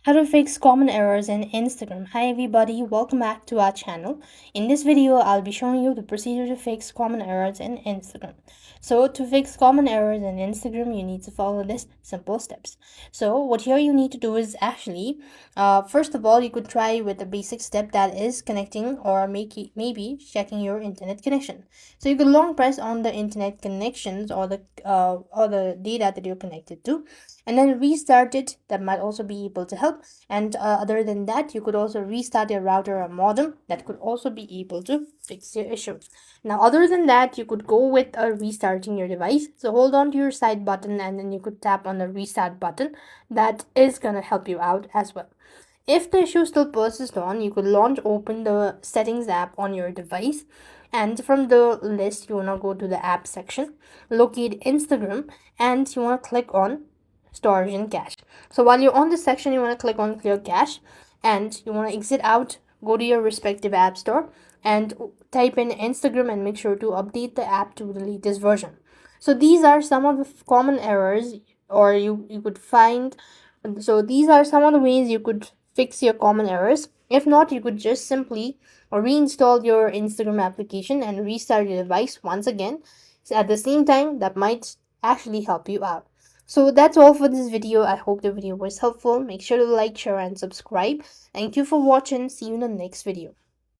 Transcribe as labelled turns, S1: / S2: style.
S1: How to fix common errors in Instagram. Hi everybody, welcome back to our channel. In this video, I'll be showing you the procedure to fix common errors in Instagram. So to fix common errors in Instagram, you need to follow this simple steps. So what here you need to do is actually, first of all, you could try with a basic step that is connecting or maybe checking your internet connection. So you could long press on the internet connections or the data that you're connected to, and then restart it. That might also be able to help. And other than that, you could also restart your router or modem. That could also be able to fix your issue. Now other than that, you could go with restarting your device. So hold on to your side button and then you could tap on the restart button. That is gonna help you out as well. If the issue still persists on, you could open the settings app on your device, and from the list you want to go to the app section, locate Instagram, and you want to click on storage and cache. So while you're on this section, you want to click on clear cache, and you want to exit out, go to your respective app store, and type in Instagram and make sure to update the app to the latest version. So these are some of the common errors, or you could find. So these are some of the ways you could fix your common errors. If not, you could just simply reinstall your Instagram application and restart your device once again. So at the same time, that might actually help you out. So that's all for this video. I hope the video was helpful. Make sure to like, share, and subscribe. Thank you for watching. See you in the next video.